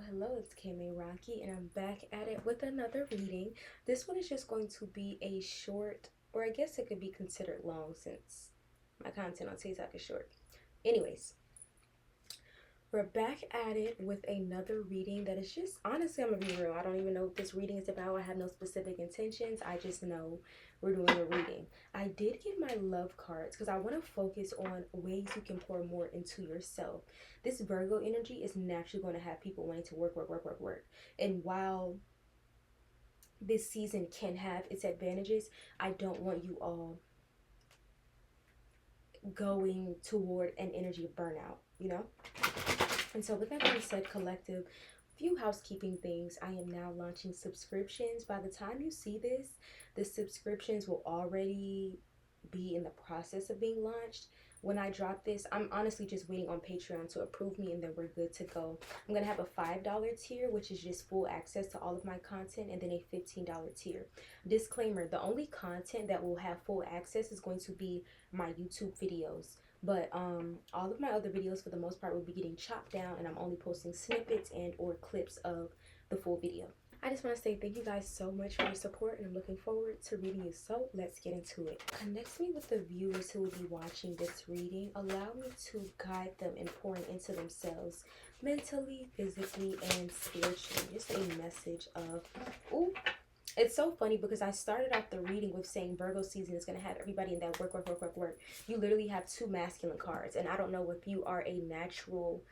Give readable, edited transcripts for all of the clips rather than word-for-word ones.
Hello, it's Kaymeraki, and I'm back at it with another reading. This one is just going to be a short, or I guess it could be considered long since my content on TikTok is short. Anyways, we're back at it with another reading that is just, honestly, I'm gonna be real. I don't even know what this reading is about. I have no specific intentions. I just know we're doing a reading. I did get my love cards because I want to focus on ways you can pour more into yourself. This Virgo energy is naturally going to have people wanting to work, work, work, work, work. And while this season can have its advantages, I don't want you all going toward an energy of burnout, you know? And so with that being said, collective, few housekeeping things. I am now launching subscriptions. By the time you see this, the subscriptions will already be in the process of being launched. When I drop this, I'm honestly just waiting on Patreon to approve me, and then we're good to go. I'm gonna have a $5 tier, which is just full access to all of my content, and then a $15 tier. Disclaimer, the only content that will have full access is going to be my YouTube videos. But all of my other videos for the most part will be getting chopped down, and I'm only posting snippets and or clips of the full video. I just want to say thank you guys so much for your support, and I'm looking forward to reading you. So let's get into it. Connect me with the viewers who will be watching this reading. Allow me to guide them in pouring into themselves mentally, physically, and spiritually. Just a message of, ooh, it's so funny because I started off the reading with saying Virgo season is going to have everybody in that work, work, work, work, work. You literally have two masculine cards. And I don't know if you are a natural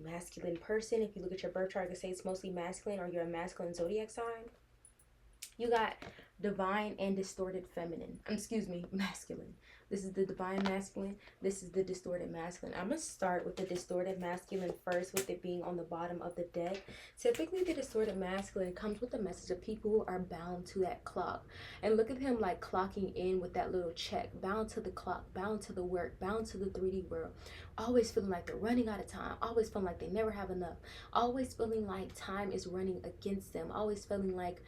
masculine person. If you look at your birth chart, I could say it's mostly masculine, or you're a masculine zodiac sign. You got divine and distorted feminine. Masculine. This is the divine masculine. This is the distorted masculine. I'm going to start with the distorted masculine first, with it being on the bottom of the deck. Typically, the distorted masculine comes with the message of people who are bound to that clock. And look at him like clocking in with that little check. Bound to the clock, bound to the work, bound to the 3D world. Always feeling like they're running out of time. Always feeling like they never have enough. Always feeling like time is running against them. Always feeling like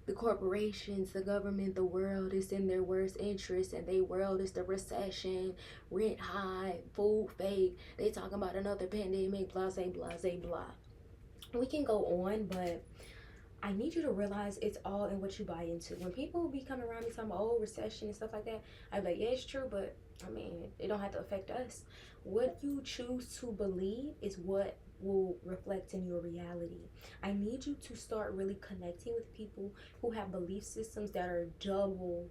the corporations, the government, the world is in their worst interest, and their world is the recession, rent high, food fake. They talking about another pandemic, blah, blah, blah, blah. We can go on, but I need you to realize it's all in what you buy into. When people be coming around me talking about, oh, recession and stuff like that, I'm like, yeah, it's true, but I mean, it don't have to affect us. What you choose to believe is what will reflect in your reality. I need you to start really connecting with people who have belief systems that are double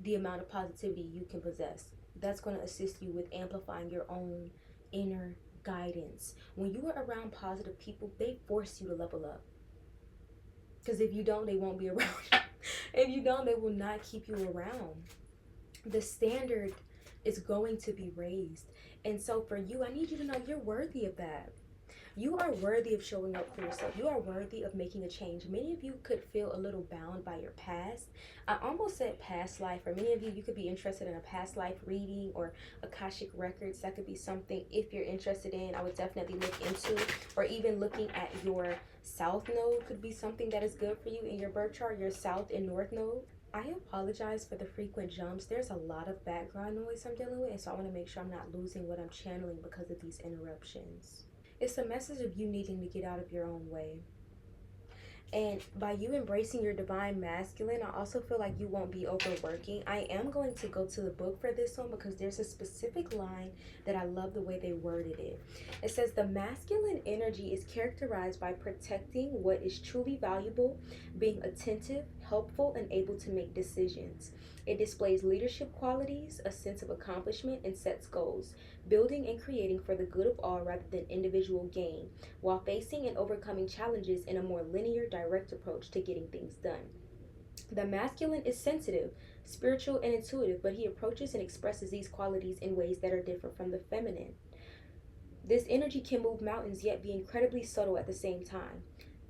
the amount of positivity you can possess. That's going to assist you with amplifying your own inner guidance. When you are around positive people, they force you to level up. Because if you don't, they won't be around. If you don't, they will not keep you around. The standard is going to be raised. And so for you, I need you to know you're worthy of that. You are worthy of showing up for yourself. You are worthy of making a change. Many of you could feel a little bound by your past. I almost said past life. For many of you, you could be interested in a past life reading or Akashic Records. That could be something, if you're interested in, I would definitely look into. Or even looking at your South Node could be something that is good for you in your birth chart, your South and North Node. I apologize for the frequent jumps. There's a lot of background noise I'm dealing with, and so I want to make sure I'm not losing what I'm channeling because of these interruptions. It's a message of you needing to get out of your own way. And by you embracing your divine masculine, I also feel like you won't be overworking. I am going to go to the book for this one because there's a specific line that I love the way they worded it. It says, the masculine energy is characterized by protecting what is truly valuable, being attentive, helpful, and able to make decisions. It displays leadership qualities, a sense of accomplishment, and sets goals, building and creating for the good of all rather than individual gain, while facing and overcoming challenges in a more linear, direct approach to getting things done. The masculine is sensitive, spiritual, and intuitive, but he approaches and expresses these qualities in ways that are different from the feminine. This energy can move mountains yet be incredibly subtle at the same time.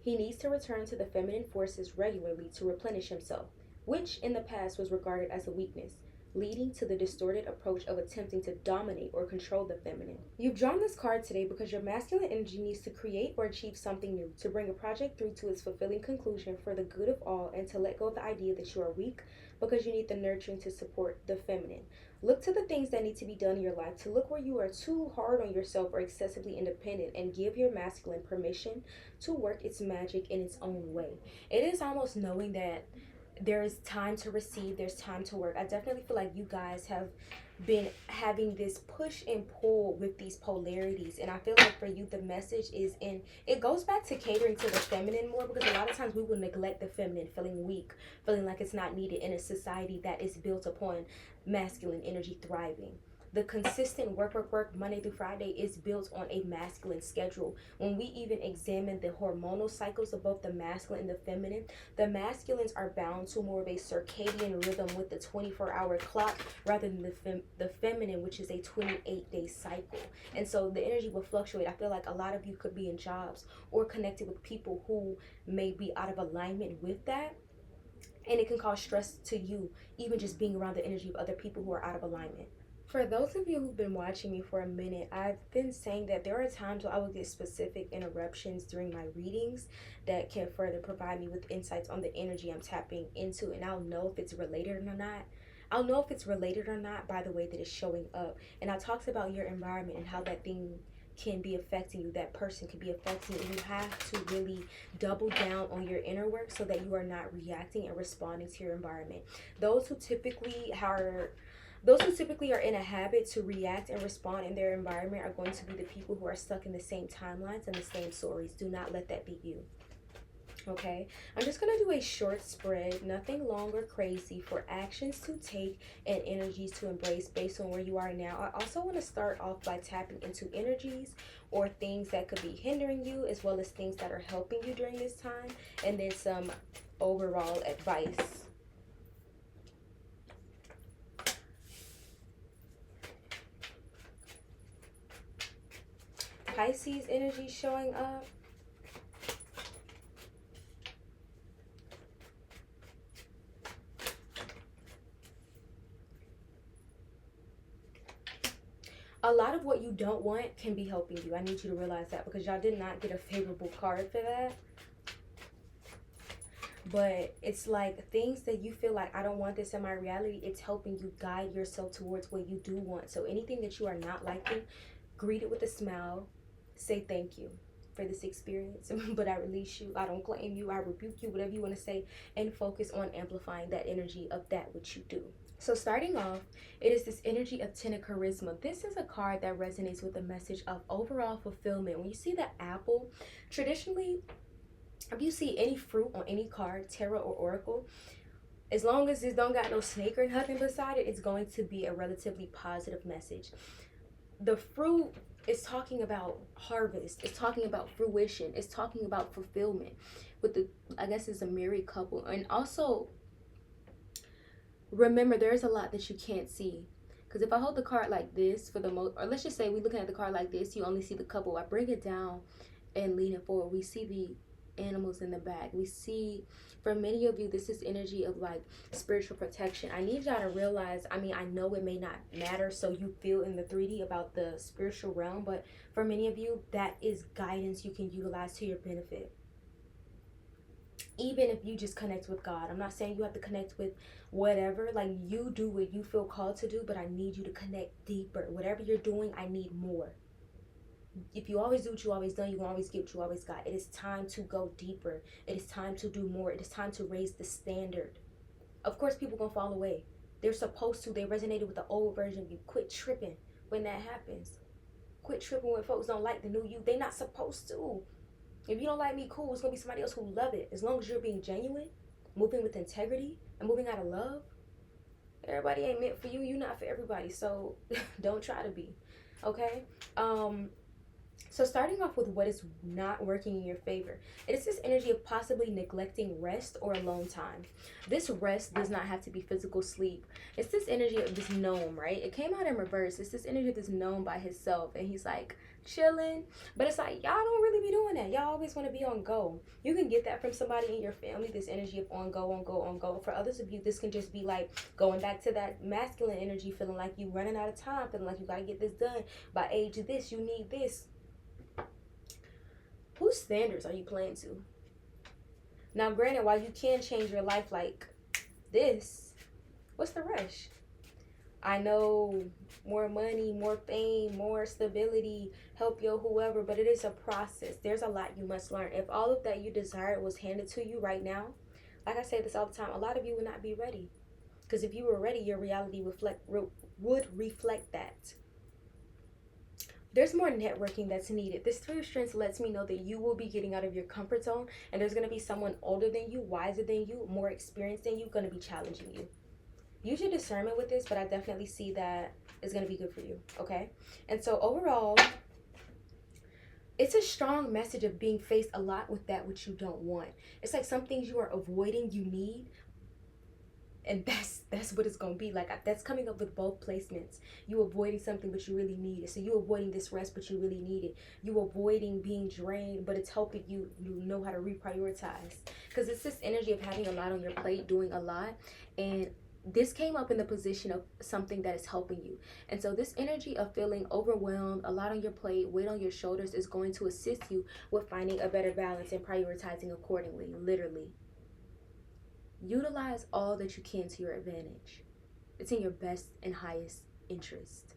He needs to return to the feminine forces regularly to replenish himself, which in the past was regarded as a weakness, leading to the distorted approach of attempting to dominate or control the feminine. You've drawn this card today because your masculine energy needs to create or achieve something new, to bring a project through to its fulfilling conclusion for the good of all, and to let go of the idea that you are weak, because you need the nurturing to support the feminine. Look to the things that need to be done in your life, to look where you are too hard on yourself or excessively independent, and give your masculine permission to work its magic in its own way. It is almost knowing that there is time to receive, there's time to work. I definitely feel like you guys have been having this push and pull with these polarities, and I feel like for you the message is in, it goes back to catering to the feminine more, because a lot of times we will neglect the feminine, feeling weak, feeling like it's not needed in a society that is built upon masculine energy thriving. The consistent work Monday through Friday is built on a masculine schedule. When we even examine the hormonal cycles of both the masculine and the feminine, the masculines are bound to more of a circadian rhythm with the 24-hour clock, rather than the feminine, which is a 28-day cycle. And so the energy will fluctuate. I feel like a lot of you could be in jobs or connected with people who may be out of alignment with that, and it can cause stress to you, even just being around the energy of other people who are out of alignment. For those of you who've been watching me for a minute, I've been saying that there are times where I will get specific interruptions during my readings that can further provide me with insights on the energy I'm tapping into, and I'll know if it's related or not. I'll know if it's related or not by the way that it's showing up. And I talked about your environment and how that thing can be affecting you, that person can be affecting you, and you have to really double down on your inner work so that you are not reacting and responding to your environment. Those who typically are in a habit to react and respond in their environment are going to be the people who are stuck in the same timelines and the same stories. Do not let that be you. Okay, I'm just going to do a short spread, nothing long or crazy, for actions to take and energies to embrace based on where you are now. I also want to start off by tapping into energies or things that could be hindering you, as well as things that are helping you during this time, and then some overall advice. Pisces energy showing up. A lot of what you don't want can be helping you. I need you to realize that, because y'all did not get a favorable card for that. But it's like things that you feel like, I don't want this in my reality, it's helping you guide yourself towards what you do want. So anything that you are not liking, greet it with a smile. Say thank you for this experience, but I release you. I don't claim you. I rebuke you, whatever you want to say, and focus on amplifying that energy of that which you do. So starting off, it is this energy of Ten of Charisma. This is a card that resonates with the message of overall fulfillment. When you see the apple, traditionally, if you see any fruit on any card, tarot or oracle, as long as it don't got no snake or nothing beside it, it's going to be a relatively positive message. The fruit is talking about harvest. It's talking about fruition. It's talking about fulfillment. With the, I guess it's a married couple. And also, remember, there's a lot that you can't see. Because if I hold the card like this for the most, or let's just say we're looking at the card like this, you only see the couple. I bring it down and lean it forward. We see the animals in the back. We see, for many of you, this is energy of like spiritual protection. I need y'all to realize, I mean, I know it may not matter, so you feel in the 3D about the spiritual realm, but for many of you, that is guidance you can utilize to your benefit. Even if you just connect with God. I'm not saying you have to connect with whatever, like you do what you feel called to do, but I need you to connect deeper. Whatever you're doing, I need more. If you always do what you always done, you can always get what you always got. It is time to go deeper. It is time to do more. It is time to raise the standard. Of course, people gonna fall away. They're supposed to. They resonated with the old version of you. Quit tripping when that happens. Quit tripping when folks don't like the new you. They not supposed to. If you don't like me, cool. It's gonna be somebody else who love it. As long as you're being genuine, moving with integrity, and moving out of love. Everybody ain't meant for you. You're not for everybody. So don't try to be. Okay? So starting off with what is not working in your favor, it is this energy of possibly neglecting rest or alone time. This rest does not have to be physical sleep. It's this energy of this gnome, right? It came out in reverse. It's this energy of this gnome by himself, and he's like chilling. But it's like, y'all don't really be doing that. Y'all always want to be on go. You can get that from somebody in your family, this energy of on go, on go, on go. For others of you, this can just be like going back to that masculine energy, feeling like you running out of time, feeling like you got to get this done by age of this, you need this. Whose standards are you playing to? Now, granted, while you can change your life like this, What's the rush? I know more money, more fame, more stability, help yo whoever, but it is a process. There's a lot you must learn. If all of that you desired was handed to you right now, like I say this all the time, a lot of you would not be ready. Because if you were ready, your reality would reflect that. There's more networking that's needed. This Three of Strengths lets me know that you will be getting out of your comfort zone, and there's going to be someone older than you, wiser than you, more experienced than you, going to be challenging you. Use your discernment with this, but I definitely see that it's going to be good for you, okay? And so overall, it's a strong message of being faced a lot with that which you don't want. It's like some things you are avoiding, you need, and that's what it's gonna be like. That's coming up with both placements. You avoiding something but you really need it. So you avoiding this rest but you really need it. You avoiding being drained, but it's helping you know how to reprioritize, because it's this energy of having a lot on your plate, doing a lot, and this came up in the position of something that is helping you. And so this energy of feeling overwhelmed, a lot on your plate, weight on your shoulders, is going to assist you with finding a better balance and prioritizing accordingly. Literally, utilize all that you can to your advantage. It's in your best and highest interest.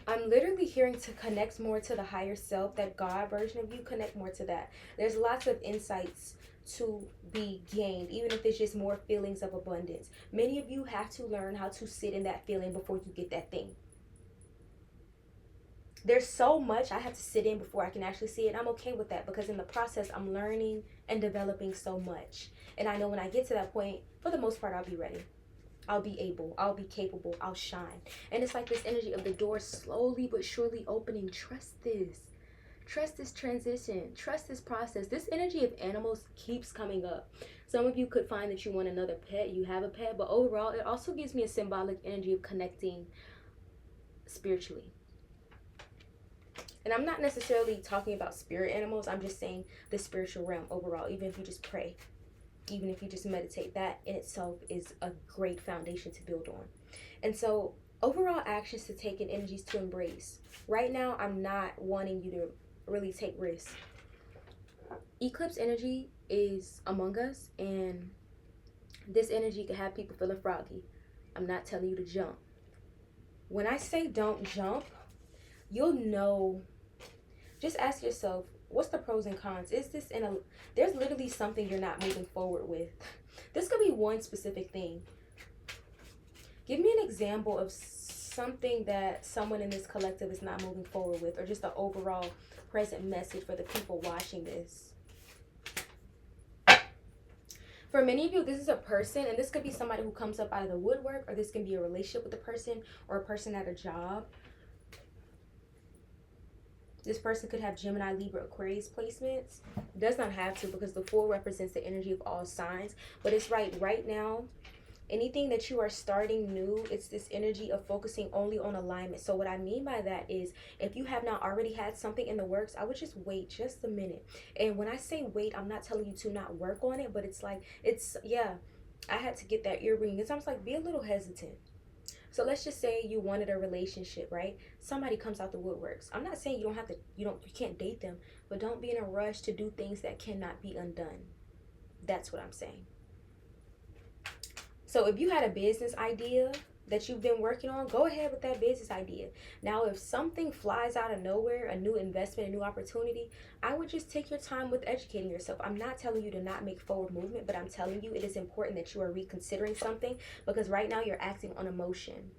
I'm literally hearing to connect more to the higher self, that God version of you. Connect more to that. There's lots of insights to be gained, even if it's just more feelings of abundance. Many of you have to learn how to sit in that feeling before you get that thing. There's so much I have to sit in before I can actually see it. I'm okay with that, because in the process I'm learning and developing so much. And I know when I get to that point, for the most part, I'll be ready. I'll be able, I'll be capable, I'll shine. And it's like this energy of the door slowly but surely opening. Trust this. Trust this transition. Trust this process. This energy of animals keeps coming up. Some of you could find that you want another pet. You have a pet. But overall, it also gives me a symbolic energy of connecting spiritually. And I'm not necessarily talking about spirit animals. I'm just saying the spiritual realm overall. Even if you just pray, even if you just meditate, that in itself is a great foundation to build on. And so overall actions to take and energies to embrace. Right now, I'm not wanting you to really take risks. Eclipse energy is among us, and this energy can have people feeling froggy. I'm not telling you to jump. When I say don't jump, you'll know. Just ask yourself, what's the pros and cons? Is this there's literally something you're not moving forward with. This could be one specific thing. Give me an example of something that someone in this collective is not moving forward with, or just the overall present message for the people watching this. For many of you, this is a person, and this could be somebody who comes up out of the woodwork, or this can be a relationship with a person, or a person at a job. This person could have Gemini, Libra, Aquarius placements. It does not have to, because the Fool represents the energy of all signs. But it's right now, anything that you are starting new, it's this energy of focusing only on alignment. So what I mean by that is, if you have not already had something in the works, I would just wait just a minute. And when I say wait, I'm not telling you to not work on it, but it's like, I had to get that earring. It's almost like, be a little hesitant. So let's just say you wanted a relationship, right? Somebody comes out the woodworks. I'm not saying you can't date them, but don't be in a rush to do things that cannot be undone. That's what I'm saying. So if you had a business idea that you've been working on, go ahead with that business idea. Now, if something flies out of nowhere, a new investment, a new opportunity, I would just take your time with educating yourself. I'm not telling you to not make forward movement, but I'm telling you it is important that you are reconsidering something, because right now you're acting on emotion.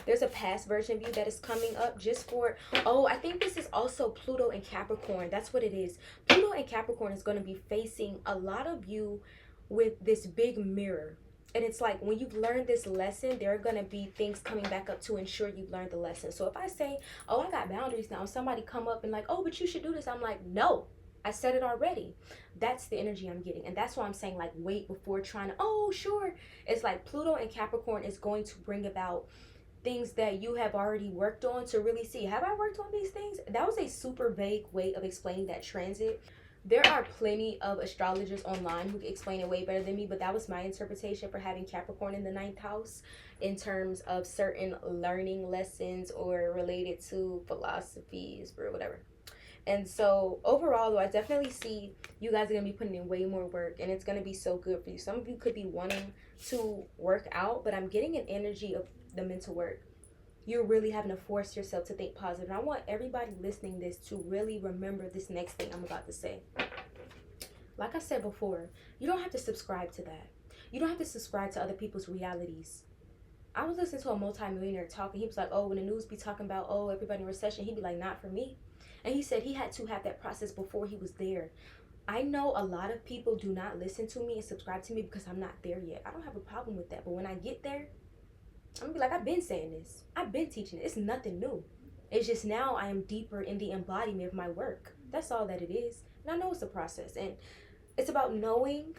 There's a past version of you that is coming up just for, I think this is also Pluto and Capricorn. That's what it is. Pluto and Capricorn is going to be facing a lot of you with this big mirror. And it's like, when you've learned this lesson, there are going to be things coming back up to ensure you've learned the lesson. So if I say, I got boundaries now, somebody come up and like, but you should do this. I'm like, no, I said it already. That's the energy I'm getting. And that's why I'm saying, like, wait before trying to, sure. It's like Pluto and Capricorn is going to bring about things that you have already worked on to really see, have I worked on these things? That was a super vague way of explaining that transit. There are plenty of astrologers online who can explain it way better than me, but that was my interpretation for having Capricorn in the 9th house in terms of certain learning lessons or related to philosophies or whatever. And so overall, though, I definitely see you guys are going to be putting in way more work, and it's going to be so good for you. Some of you could be wanting to work out, but I'm getting an energy of the mental work. You're really having to force yourself to think positive. And I want everybody listening this to really remember this next thing I'm about to say. Like I said before, you don't have to subscribe to that. You don't have to subscribe to other people's realities. I was listening to a multimillionaire talk, and he was like, oh, when the news be talking about, oh, everybody in recession, he'd be like, not for me. And he said he had to have that process before he was there. I know a lot of people do not listen to me and subscribe to me because I'm not there yet. I don't have a problem with that. But when I get there, I'm gonna be like, I've been saying this. I've been teaching it. It's nothing new. It's just now I am deeper in the embodiment of my work. That's all that it is. And I know it's a process. And it's about knowing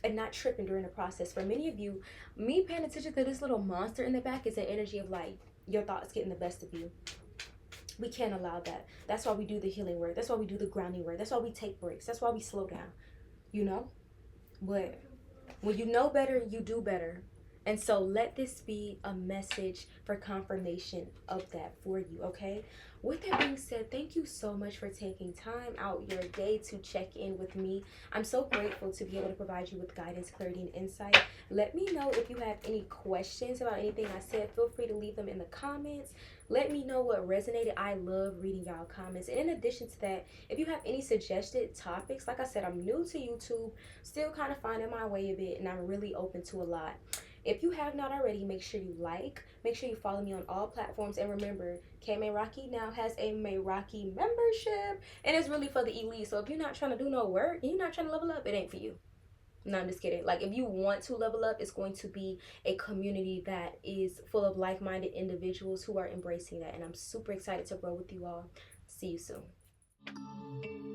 and not tripping during the process. For many of you, me paying attention to this little monster in the back is an energy of like your thoughts getting the best of you. We can't allow that. That's why we do the healing work. That's why we do the grounding work. That's why we take breaks. That's why we slow down. You know? But when you know better, you do better. And so let this be a message for confirmation of that for you, okay? With that being said, thank you so much for taking time out your day to check in with me. I'm so grateful to be able to provide you with guidance, clarity, and insight. Let me know if you have any questions about anything I said. Feel free to leave them in the comments. Let me know what resonated. I love reading y'all comments. And in addition to that, if you have any suggested topics, like I said, I'm new to YouTube, still kind of finding my way a bit, and I'm really open to a lot. If you have not already, make sure you like, make sure you follow me on all platforms, and remember, Kaymeraki now has a Mayrocky membership, and it's really for the elite. So if you're not trying to do no work and you're not trying to level up, it ain't for you. No, I'm just kidding. Like, if you want to level up, it's going to be a community that is full of like-minded individuals who are embracing that, and I'm super excited to grow with you all. See you soon.